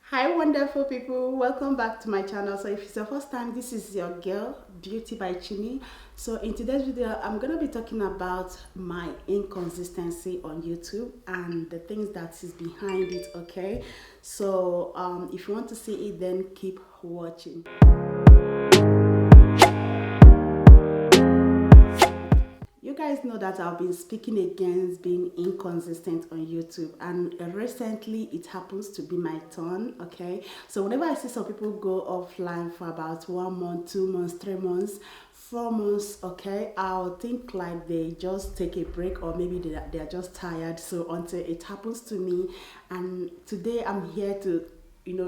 Hi wonderful people, welcome back to my channel. So if it's your first time, this is your girl Beauty by Chini. So in today's video I'm gonna be talking about my inconsistency on YouTube and the things that is behind it. Okay, so if you want to see it, then keep watching. You guys know that I've been speaking against being inconsistent on YouTube, and recently it happens to be my turn. Okay, so whenever I see some people go offline for about 1 month, 2 months, 3 months, 4 months, okay, I'll think like they just take a break, or maybe they're just tired. So until it happens to me, and today I'm here to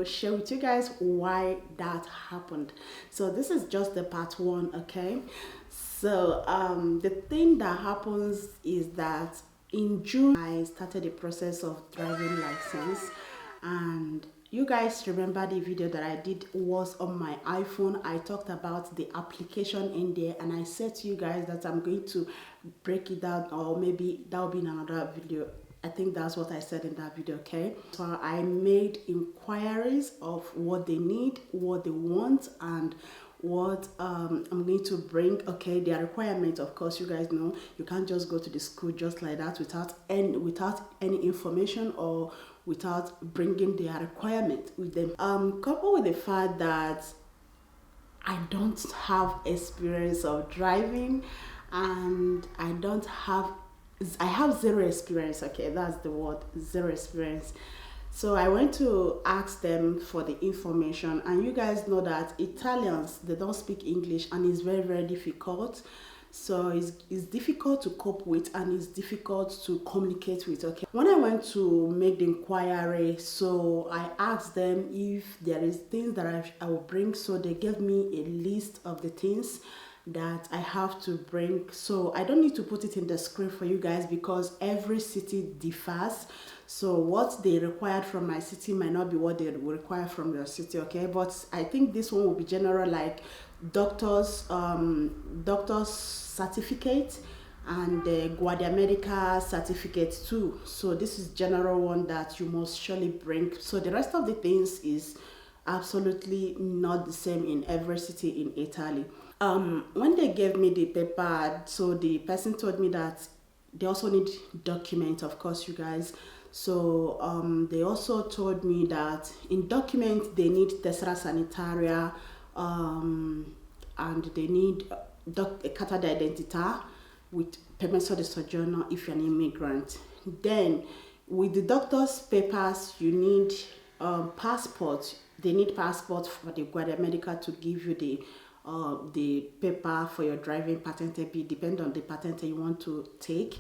share with you guys why that happened. So this is just the part one. Okay, so the thing that happens is that in June I started the process of driving license, and you guys remember the video that I did was on my iPhone. I talked about the application in there, and I said to you guys that I'm going to break it down, or maybe that'll be in another video. I think that's what I said in that video. Okay, so I made inquiries of what they need, what they want, and what I'm going to bring. Okay, their requirement, of course, you guys know you can't just go to the school just like that without any information, or without bringing their requirement with them. Coupled with the fact that I don't have experience of driving, and I have zero experience. Okay, that's the word, zero experience. So I went to ask them for the information, and you guys know that Italians, they don't speak English, and it's very very difficult. So it's difficult to cope with, and it's difficult to communicate with. Okay, when I went to make the inquiry, so I asked them if there is things that I will bring. So they gave me a list of the things that I have to bring. So I don't need to put it in the screen for you guys, because every city differs. So what they required from my city might not be what they will require from your city. Okay, but I think this one will be general, like doctor's certificate, and the Guardia Medica certificate too. So this is general one that you must surely bring. So the rest of the things is absolutely not the same in every city in Italy. When they gave me the paper, so the person told me that they also need documents, of course, you guys. So they also told me that in documents they need tessera sanitaria, and they need a carta d'identità with permesso di soggiorno if you're an immigrant. Then with the doctor's papers, you need passport. They need passport for the Guardia Medica to give you the paper for your driving patente B, depend on the patente you want to take.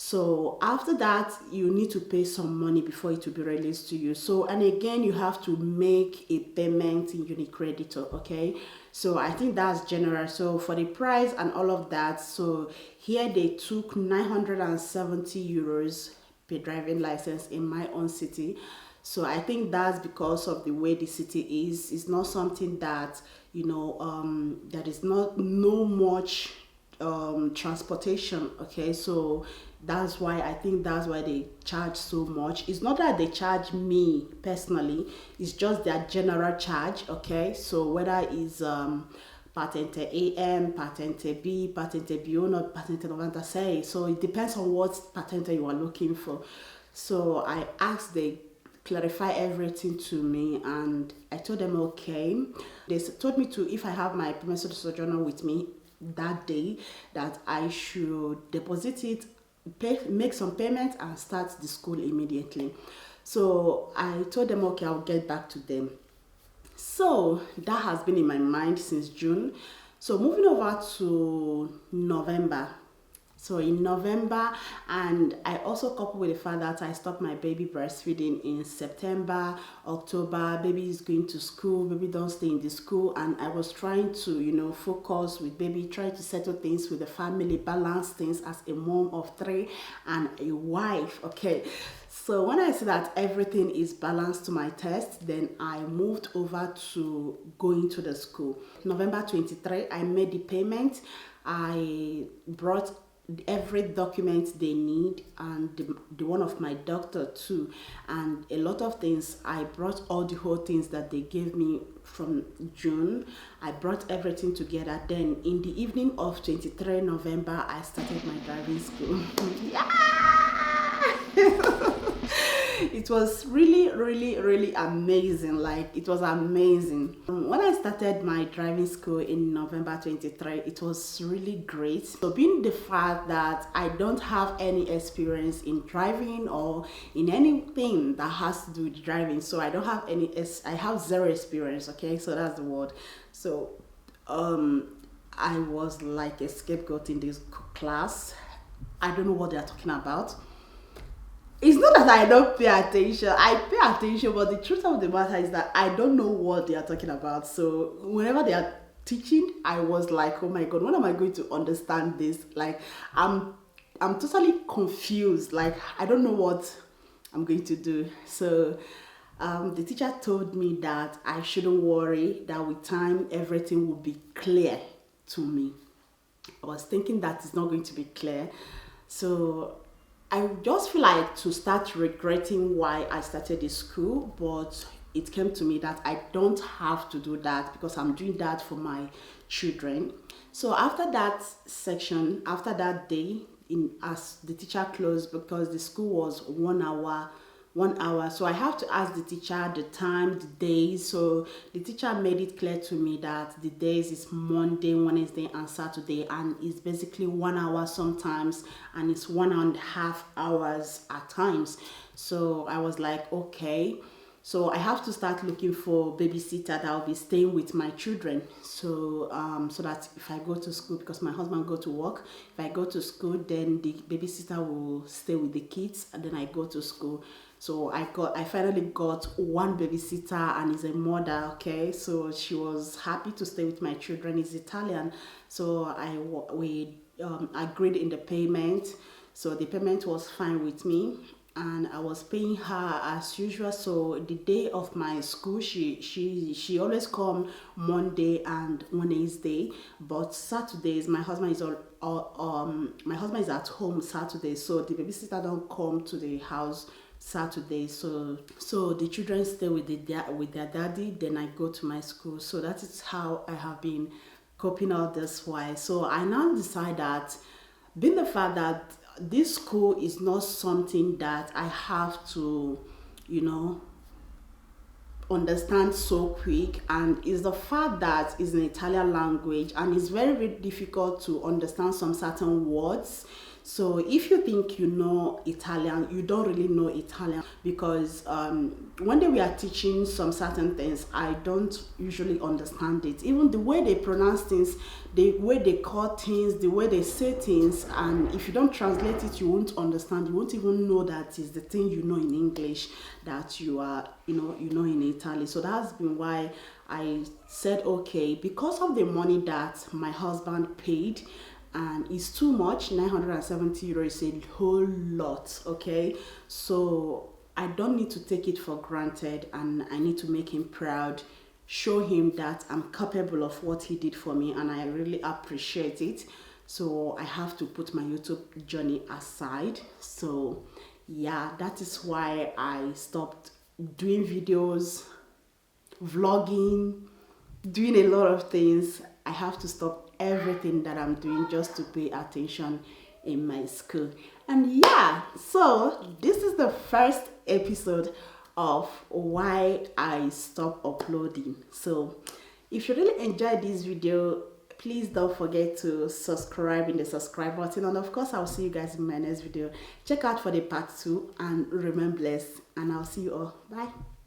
So after that, you need to pay some money before it will be released to you. So, and again, you have to make a payment in Unicreditor. Okay, so I think that's general. So for the price and all of that, so here they took 970 euros per driving license in my own city. So I think that's because of the way the city is. It's not something that that is not no much transportation. Okay, so that's why I think that's why they charge so much. It's not that they charge me personally, it's just their general charge. Okay, so whether it's patente AM, patente B, patente B1, patente 96, so it depends on what patente you are looking for. So I asked, they clarify everything to me, and I told them okay. They told me to, if I have my permesso di soggiorno with me that day, that I should deposit it, make some payment, and start the school immediately. So I told them okay, I'll get back to them. So that has been in my mind since June. So moving over to November. So in November, and I also coupled with the fact that I stopped my baby breastfeeding in September, October. Baby is going to school, baby don't stay in the school, and I was trying to focus with baby, try to settle things with the family, balance things as a mom of three and a wife. Okay, so when I see that everything is balanced to my test, then I moved over to going to the school. November 23, I made the payment. I brought every document they need, and the one of my doctor too, and a lot of things. I brought all the whole things that they gave me from June. I brought everything together. Then in the evening of 23 November, I started my driving school. Yeah! It was really amazing. Like, it was amazing. When I started my driving school in November 23, it was really great. So being the fact that I don't have any experience in driving or in anything that has to do with driving, so I don't have any, I have zero experience, okay? So that's the word. So I was like a scapegoat in this class. I don't know what they're talking about. It's not that I don't pay attention. I pay attention, but the truth of the matter is that I don't know what they are talking about. So whenever they are teaching, I was like, oh my god, when am I going to understand this? Like, I'm totally confused. Like, I don't know what I'm going to do. So the teacher told me that I shouldn't worry, that with time everything will be clear to me. I was thinking that it's not going to be clear. So I just feel like to start regretting why I started the school, but it came to me that I don't have to do that because I'm doing that for my children. So after that section, after that day, as the teacher closed, because the school was 1 hour, so I have to ask the teacher the time, the days. So the teacher made it clear to me that the days is Monday, Wednesday and Saturday, and it's basically 1 hour sometimes, and it's 1.5 hours at times. So I was like, okay, so I have to start looking for babysitter that will be staying with my children. So so that if I go to school, because my husband go to work, if I go to school, then the babysitter will stay with the kids, and then I go to school. So I finally got one babysitter, and is a mother. Okay, so she was happy to stay with my children. Is Italian, so we agreed in the payment. So the payment was fine with me, and I was paying her as usual. So the day of my school, she always come Monday and Wednesday, but Saturdays my husband is my husband is at home Saturday, so the babysitter don't come to the house Saturday. So the children stay with their daddy. Then I go to my school. So that is how I have been coping all this while. So I now decide that, being the fact that this school is not something that I have to, understand so quick, and is the fact that it's an Italian language and it's very difficult to understand some certain words. So if you think you know Italian, you don't really know Italian, because one day we are teaching some certain things, I don't usually understand it. Even the way they pronounce things, the way they call things, the way they say things, and if you don't translate it, you won't understand. You won't even know that is the thing you know in English that you are, you know in Italy. So that's been why I said, okay, because of the money that my husband paid, and it's too much. 970 euros is a whole lot, okay? So I don't need to take it for granted, and I need to make him proud, show him that I'm capable of what he did for me, and I really appreciate it. So I have to put my YouTube journey aside. So yeah, that is why I stopped doing videos, vlogging, doing a lot of things. I have to stop everything that I'm doing just to pay attention in my school. And yeah, so this is the first episode of why I stopped uploading. So if you really enjoyed this video, please don't forget to subscribe in the subscribe button, and of course I'll see you guys in my next video. Check out for the part 2 and remain blessed, and I'll see you all. Bye.